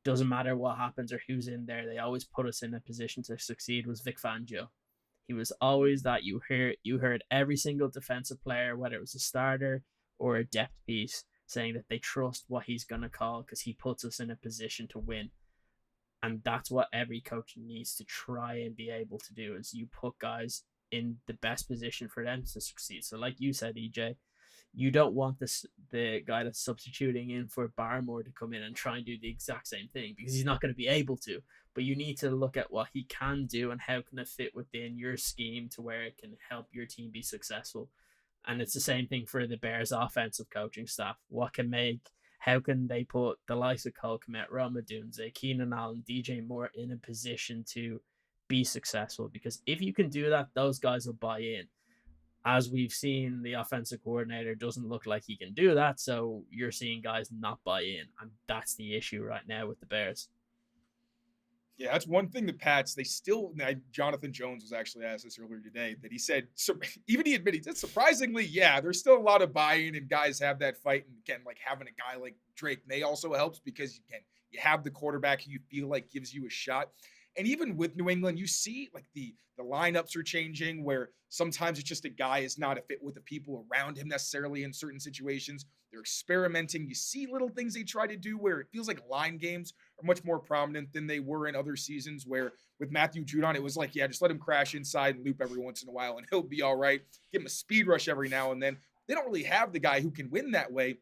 Speaker 2: doesn't matter what happens or who's in there, they always put us in a position to succeed, was Vic Fangio. He was always that. You heard every single defensive player, whether it was a starter or a depth piece, saying that they trust what he's going to call because he puts us in a position to win. And that's what every coach needs to try and be able to do, is you put guys in the best position for them to succeed. So like you said, EJ, you don't want the guy that's substituting in for Barmore to come in and try and do the exact same thing, because he's not going to be able to. But you need to look at what he can do and how can it fit within your scheme to where it can help your team be successful. And it's the same thing for the Bears offensive coaching staff. How can they put the likes of Cole Kmet, Rome Odunze, Keenan Allen, DJ Moore in a position to be successful? Because if you can do that, those guys will buy in. As we've seen, the offensive coordinator doesn't look like he can do that, so you're seeing guys not buy in, and that's the issue right now with the Bears.
Speaker 3: Yeah, that's one thing the Pats, Jonathan Jones was actually asked this earlier today, that he said, even he admitted that surprisingly, yeah, there's still a lot of buy-in and guys have that fight. And again, like having a guy like Drake May also helps, because you have the quarterback who you feel like gives you a shot. And even with New England, you see like the lineups are changing, where sometimes it's just a guy is not a fit with the people around him necessarily in certain situations. They're experimenting. You see little things they try to do where it feels like line games are much more prominent than they were in other seasons, where with Matthew Judon, it was like, yeah, just let him crash inside and loop every once in a while and he'll be all right. Give him a speed rush every now and then. They don't really have the guy who can win that way.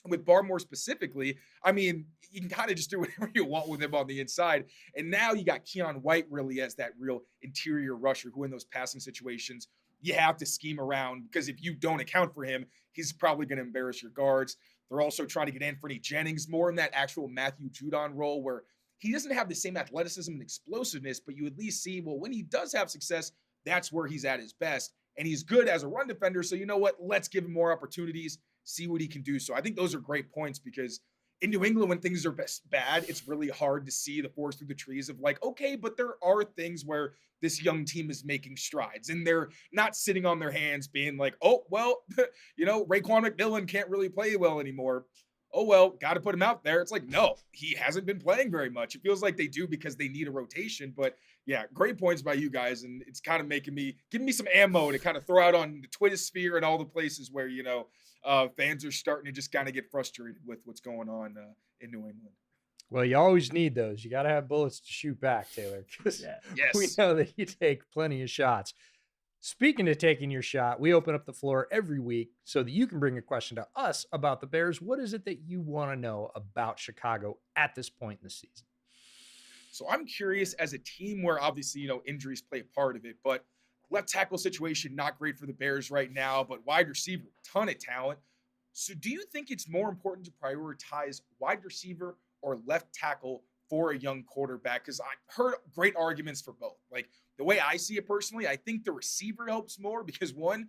Speaker 3: With Barmore specifically, I mean, you can kind of just do whatever you want with him on the inside. And now you got Keon White really as that real interior rusher who in those passing situations you have to scheme around, because if you don't account for him, he's probably going to embarrass your guards. They're also trying to get Anthony Jennings more in that actual Matthew Judon role, where he doesn't have the same athleticism and explosiveness, but you at least see, well, when he does have success, that's where he's at his best. And he's good as a run defender. So you know what? Let's give him more opportunities, see what he can do. So I think those are great points, because in New England, when things are bad, it's really hard to see the forest through the trees of like, okay, but there are things where this young team is making strides, and they're not sitting on their hands being like, oh, well, Raekwon McMillan can't really play well anymore. Oh, well, got to put him out there. It's like, no, he hasn't been playing very much. It feels like they do because they need a rotation. But yeah, great points by you guys. And it's kind of giving me some ammo to kind of throw out on the Twitter sphere and all the places where, fans are starting to just kind of get frustrated with what's going on in New England.
Speaker 1: Well, you always need those. You got to have bullets to shoot back, Taylor, because we
Speaker 3: Yes.
Speaker 1: know that you take plenty of shots. Speaking of taking your shot, we open up the floor every week so that you can bring a question to us about the Bears. What is it that you want to know about Chicago at this point in the season?
Speaker 3: So I'm curious, as a team where obviously, injuries play a part of it, but left tackle situation, not great for the Bears right now, but wide receiver, ton of talent. So do you think it's more important to prioritize wide receiver or left tackle for a young quarterback? Because I've heard great arguments for both. Like, the way I see it personally, I think the receiver helps more because, one,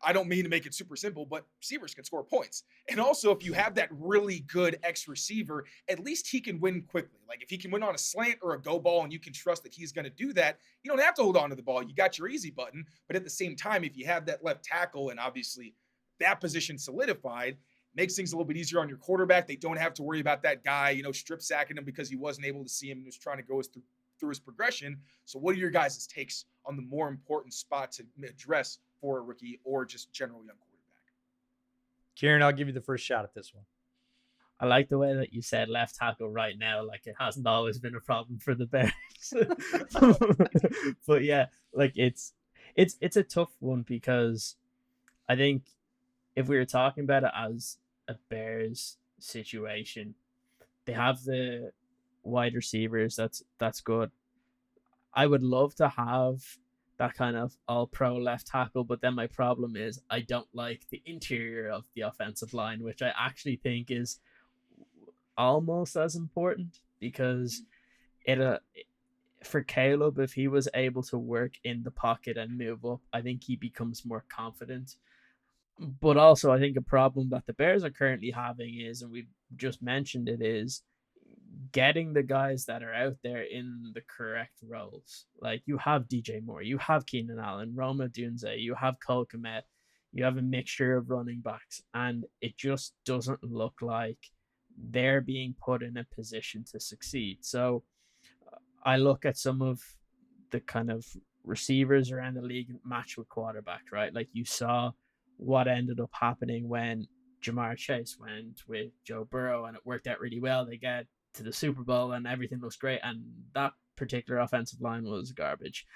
Speaker 3: I don't mean to make it super simple, but receivers can score points. And also, if you have that really good X receiver, at least he can win quickly. Like, if he can win on a slant or a go ball and you can trust that he's going to do that, you don't have to hold on to the ball. You got your easy button. But at the same time, if you have that left tackle and obviously that position solidified, makes things a little bit easier on your quarterback. They don't have to worry about that guy, strip sacking him because he wasn't able to see him and was trying to go through his progression. So what are your guys' takes on the more important spot to address for a rookie or just general young quarterback?
Speaker 1: Ciaran, I'll give you the first shot at this one.
Speaker 2: I like the way that you said left tackle right now. Like, it hasn't always been a problem for the Bears. But yeah, like it's a tough one, because I think if we were talking about it as a Bears situation, they have the wide receivers. That's good. I would love to have that kind of all-pro left tackle, but then my problem is I don't like the interior of the offensive line, which I actually think is almost as important, because for Caleb, if he was able to work in the pocket and move up, I think he becomes more confident. But also, I think a problem that the Bears are currently having is, and we've just mentioned it, is getting the guys that are out there in the correct roles. Like, you have DJ Moore, you have Keenan Allen, Roma Dunze, you have Cole Kmet, you have a mixture of running backs, and it just doesn't look like they're being put in a position to succeed. So I look at some of the kind of receivers around the league match with quarterback, right? Like, you saw what ended up happening when Jamar Chase went with Joe Burrow, and it worked out really well. They get to the Super Bowl and everything looks great, and that particular offensive line was garbage.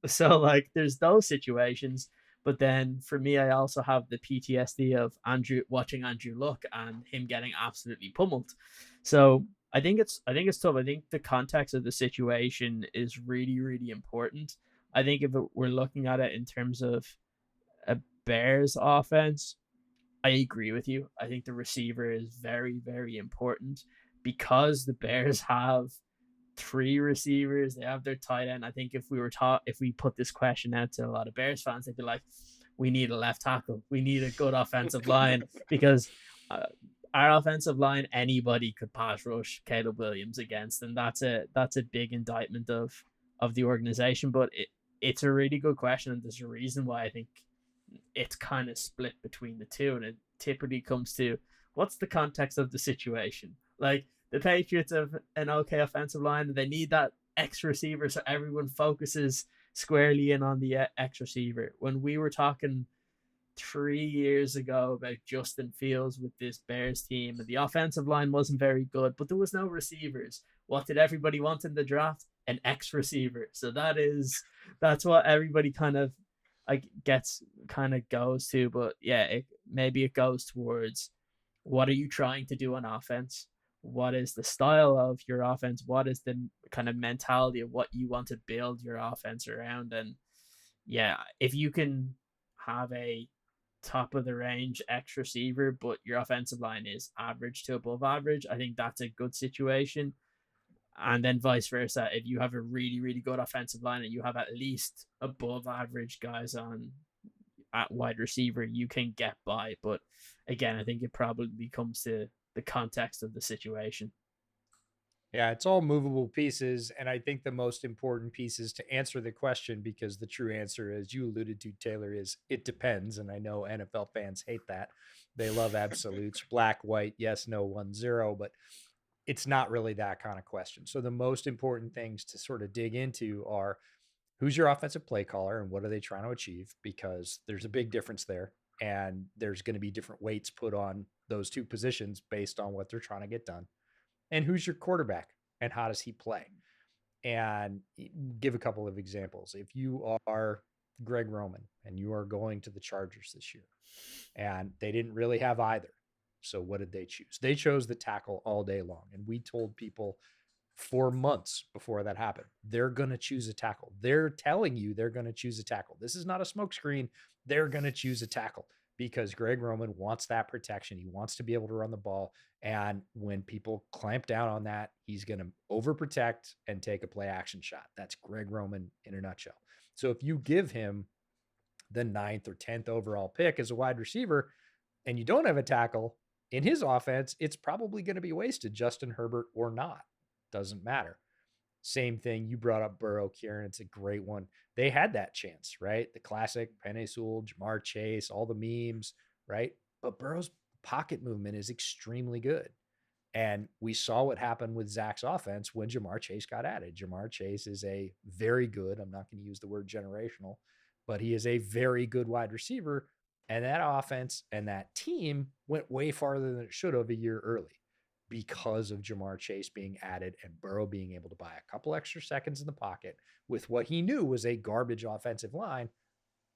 Speaker 2: So like, there's those situations, but then for me, I also have the PTSD of watching Andrew Luck and him getting absolutely pummeled. So I think it's tough. I think the context of the situation is really, really important. I think if we're looking at it in terms of a Bears offense, I agree with you. I think the receiver is very, very important, because the Bears have 3 receivers. They have their tight end. I think if we put this question out to a lot of Bears fans, they'd be like, we need a left tackle. We need a good offensive line, because our offensive line, anybody could pass rush Caleb Williams against, and that's a big indictment of the organization. But it's a really good question, and there's a reason why I think it's kind of split between the two, and it typically comes to what's the context of the situation. Like, the Patriots have an okay offensive line, and they need that X receiver, so everyone focuses squarely in on the X receiver. When we were talking 3 years ago about Justin Fields with this Bears team, and the offensive line wasn't very good, but there was no receivers. What did everybody want in the draft? An X receiver. So that's what everybody kind of goes to. But yeah, maybe it goes towards, what are you trying to do on offense? What is the style of your offense? What is the kind of mentality of what you want to build your offense around? And yeah, if you can have a top of the range X receiver, but your offensive line is average to above average, I think that's a good situation. And then vice versa, if you have a really, really good offensive line and you have at least above average guys on at wide receiver, you can get by. But again, I think it probably comes to the context of the situation.
Speaker 1: Yeah, it's all movable pieces. And I think the most important pieces to answer the question, because the true answer, as you alluded to, Taylor, is it depends. And I know NFL fans hate that. They love absolutes, black, white, yes, no, 1-0, but it's not really that kind of question. So the most important things to sort of dig into are who's your offensive play caller and what are they trying to achieve? Because there's a big difference there. And there's going to be different weights put on those two positions based on what they're trying to get done. And who's your quarterback and how does he play? And give a couple of examples. If you are Greg Roman and you are going to the Chargers this year and they didn't really have either. So what did they choose? They chose the tackle all day long. And we told people for months before that happened, they're going to choose a tackle. They're telling you they're going to choose a tackle. This is not a smokescreen. They're going to choose a tackle because Greg Roman wants that protection. He wants to be able to run the ball. And when people clamp down on that, he's going to overprotect and take a play action shot. That's Greg Roman in a nutshell. So if you give him the 9th or 10th overall pick as a wide receiver and you don't have a tackle in his offense, it's probably going to be wasted, Justin Herbert or not. Doesn't matter. Same thing. You brought up Burrow, Ciaran. It's a great one. They had that chance, right? The classic Penei Sewell, Jamar Chase, all the memes, right? But Burrow's pocket movement is extremely good. And we saw what happened with Zach's offense when Jamar Chase got added. Jamar Chase is a very good, I'm not going to use the word generational, but he is a very good wide receiver. And that offense and that team went way farther than it should have a year early because of Jamar Chase being added and Burrow being able to buy a couple extra seconds in the pocket with what he knew was a garbage offensive line,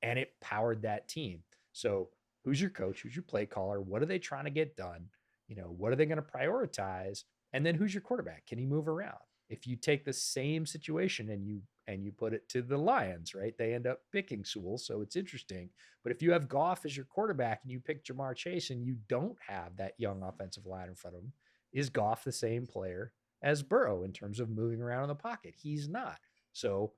Speaker 1: and it powered that team. So, who's your coach? Who's your play caller? What are they trying to get done? What are they going to prioritize? And then who's your quarterback? Can he move around? If you take the same situation and you put it to the Lions, right? They end up picking Sewell, so it's interesting. But if you have Goff as your quarterback and you pick Jamar Chase and you don't have that young offensive line in front of him, is Goff the same player as Burrow in terms of moving around in the pocket? He's not. So,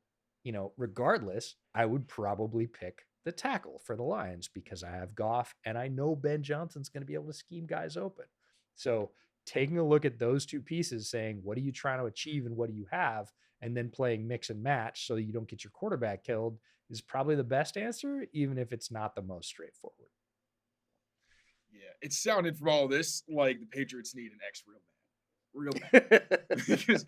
Speaker 1: regardless, I would probably pick the tackle for the Lions because I have Goff and I know Ben Johnson's going to be able to scheme guys open. So, taking a look at those two pieces, saying, what are you trying to achieve and what do you have? And then playing mix and match so you don't get your quarterback killed is probably the best answer, even if it's not the most straightforward.
Speaker 3: Yeah, it sounded from all this like the Patriots need an X real bad. because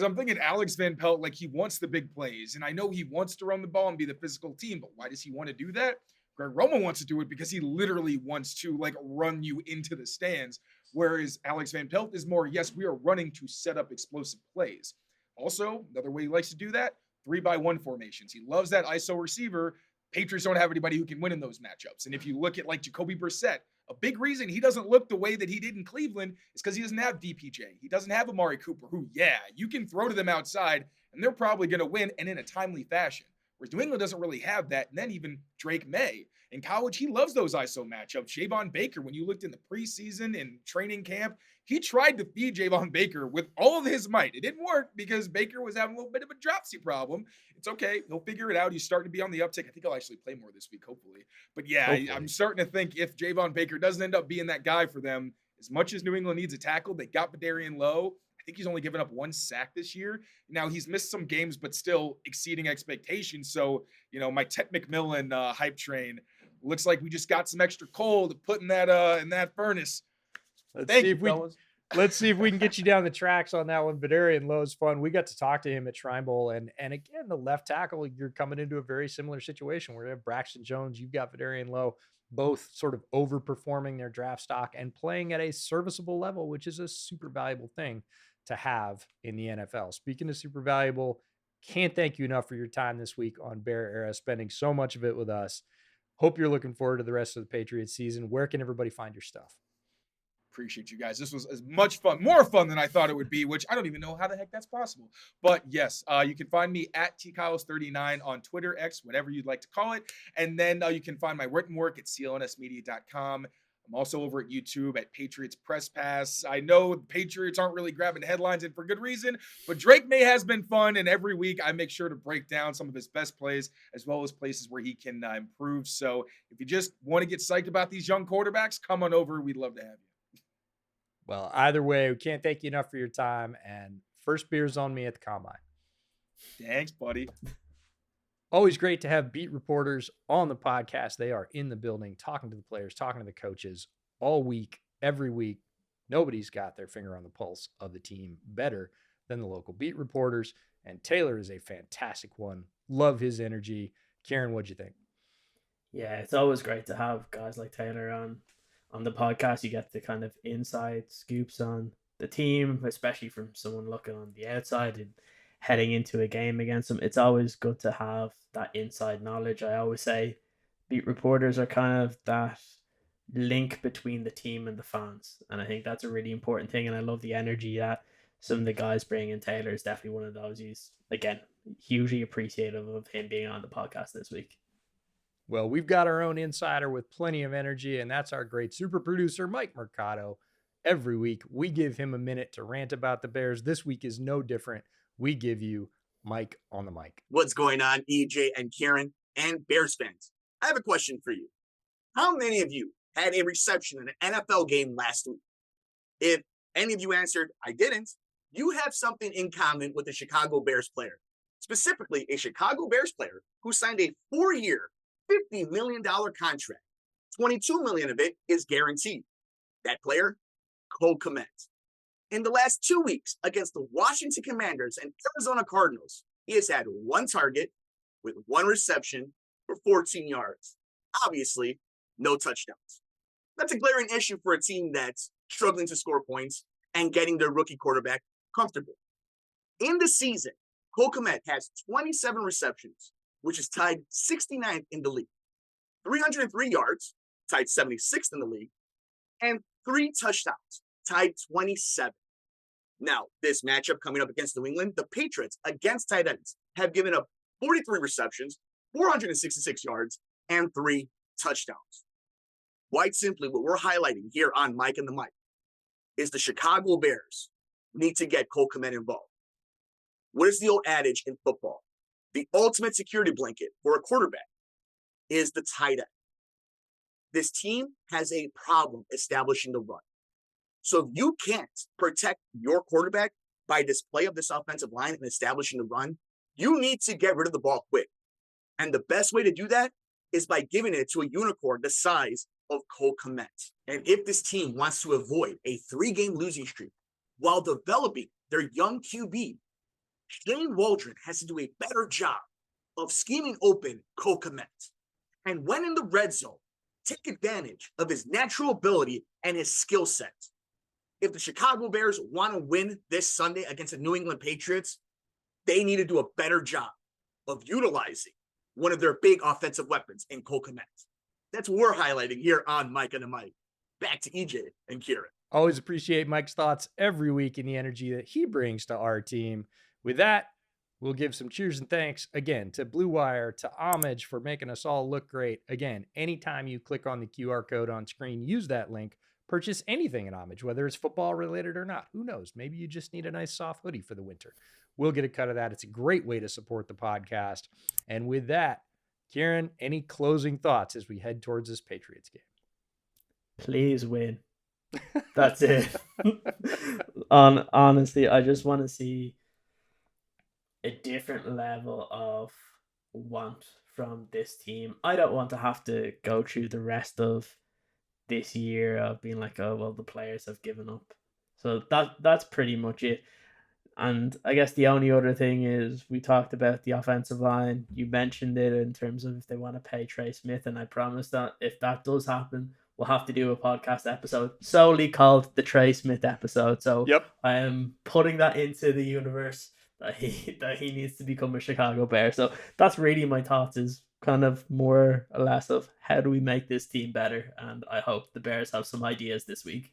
Speaker 3: I'm thinking Alex Van Pelt, like he wants the big plays, and I know he wants to run the ball and be the physical team, but why does he want to do that? Greg Roman wants to do it because he literally wants to like run you into the stands, whereas Alex Van Pelt is more, yes, we are running to set up explosive plays. Also, another way he likes to do that, 3-by-1 formations. He loves that ISO receiver. Patriots don't have anybody who can win in those matchups. And if you look at like Jacoby Brissett, a big reason he doesn't look the way that he did in Cleveland is because he doesn't have DPJ. He doesn't have Amari Cooper, who, yeah, you can throw to them outside and they're probably going to win and in a timely fashion. Whereas New England doesn't really have that. And then even Drake May. In college, he loves those ISO matchups. Javon Baker, when you looked in the preseason and training camp, he tried to feed Javon Baker with all of his might. It didn't work because Baker was having a little bit of a dropsy problem. It's okay. He'll figure it out. He's starting to be on the uptick. I think he'll actually play more this week, hopefully. But yeah, I'm starting to think if Javon Baker doesn't end up being that guy for them, as much as New England needs a tackle, they got Badarian Lowe. I think he's only given up 1 sack this year. Now, he's missed some games, but still exceeding expectations. So, my Ted McMillan hype train looks like we just got some extra coal to put in that furnace.
Speaker 1: Let's see if we can get you down the tracks on that one. Badarian Lowe's fun. We got to talk to him at Shrine Bowl. And again, the left tackle, you're coming into a very similar situation where you have Braxton Jones, you've got Badarian Lowe, both sort of overperforming their draft stock and playing at a serviceable level, which is a super valuable thing to have in the NFL. Speaking of super valuable, can't thank you enough for your time this week on Bear Era, spending so much of it with us. Hope you're looking forward to the rest of the Patriots season. Where can everybody find your stuff?
Speaker 3: Appreciate you guys. This was as much fun, more fun than I thought it would be, which I don't even know how the heck that's possible. But yes, you can find me at tkyles39 on Twitter, X, whatever you'd like to call it. And then you can find my written work at clnsmedia.com. I'm also over at YouTube at Patriots Press Pass. I know the Patriots aren't really grabbing headlines, and for good reason, but Drake May has been fun, and every week I make sure to break down some of his best plays as well as places where he can improve. So if you just want to get psyched about these young quarterbacks, come on over. We'd love to have you.
Speaker 1: Well, either way, we can't thank you enough for your time, and first beer's on me at the Combine.
Speaker 3: Thanks, buddy.
Speaker 1: Always great to have beat reporters on the podcast. They are in the building, talking to the players, talking to the coaches all week, every week. Nobody's got their finger on the pulse of the team better than the local beat reporters. And Taylor is a fantastic one. Love his energy. Ciaran, what'd you think?
Speaker 2: Yeah, it's always great to have guys like Taylor on the podcast. You get the kind of inside scoops on the team, especially from someone looking on the outside and heading into a game against them. It's always good to have that inside knowledge. I always say beat reporters are kind of that link between the team and the fans, and I think that's a really important thing. And I love the energy that some of the guys bring, and Taylor is definitely one of those. He's, again, hugely appreciative of him being on the podcast this week.
Speaker 1: Well, we've got our own insider with plenty of energy, and that's our great super producer, Mike Mercado. Every week, we give him a minute to rant about the Bears. This week is no different. We give you Mike on the mic.
Speaker 4: What's going on, EJ and Ciaran and Bears fans? I have a question for you. How many of you had a reception in an NFL game last week? If any of you answered, I didn't, you have something in common with a Chicago Bears player, specifically a Chicago Bears player who signed a 4-year, $50 million contract. $22 million of it is guaranteed. That player, Cole Kmet. In the last 2 weeks against the Washington Commanders and Arizona Cardinals, he has had one target with one reception for 14 yards. Obviously, no touchdowns. That's a glaring issue for a team that's struggling to score points and getting their rookie quarterback comfortable. In the season, Cole Kmet has 27 receptions, which is tied 69th in the league, 303 yards, tied 76th in the league, and 3 touchdowns, tied 27. Now, this matchup coming up against New England, the Patriots against tight ends have given up 43 receptions, 466 yards, and 3 touchdowns. Quite simply, what we're highlighting here on Mike and the Mic is the Chicago Bears need to get Cole Kmet involved. What is the old adage in football? The ultimate security blanket for a quarterback is the tight end. This team has a problem establishing the run. So if you can't protect your quarterback by display of this offensive line and establishing the run, you need to get rid of the ball quick. And the best way to do that is by giving it to a unicorn the size of Cole Kmet. And if this team wants to avoid a 3-game losing streak while developing their young QB, Shane Waldron has to do a better job of scheming open Cole Kmet. And when in the red zone, take advantage of his natural ability and his skill set. If the Chicago Bears want to win this Sunday against the New England Patriots, they need to do a better job of utilizing one of their big offensive weapons in Cole Kmet. That's what we're highlighting here on Mike and the Mic. Back to EJ and Ciaran.
Speaker 1: Always appreciate Mike's thoughts every week and the energy that he brings to our team. With that, we'll give some cheers and thanks again to Blue Wire, to Homage for making us all look great. Again, anytime you click on the QR code on screen, use that link, purchase anything at Homage, whether it's football related or not. Who knows? Maybe you just need a nice soft hoodie for the winter. We'll get a cut of that. It's a great way to support the podcast. And with that, Ciaran, any closing thoughts as we head towards this Patriots game?
Speaker 2: Please win. That's it. Honestly, I just want to see a different level of want from this team. I don't want to have to go through the rest of this year of being like, oh, well, the players have given up. So that's pretty much it. And I guess the only other thing is we talked about the offensive line. You mentioned it in terms of if they want to pay Trey Smith, and I promise that if that does happen, we'll have to do a podcast episode solely called the Trey Smith episode. So
Speaker 1: yep.
Speaker 2: I am putting that into the universe that he needs to become a Chicago Bear. So that's really my thoughts, is kind of more or less of how do we make this team better, and I hope the Bears have some ideas this week.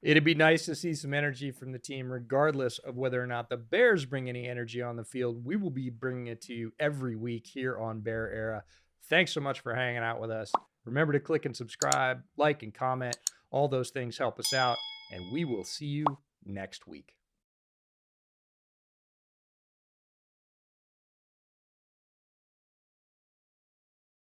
Speaker 1: It'd be nice to see some energy from the team, regardless of whether or not the Bears bring any energy on the field. We will be bringing it to you every week here on Bear Era. Thanks so much for hanging out with us. Remember to click and subscribe, like and comment. All those things help us out, and we will see you next week.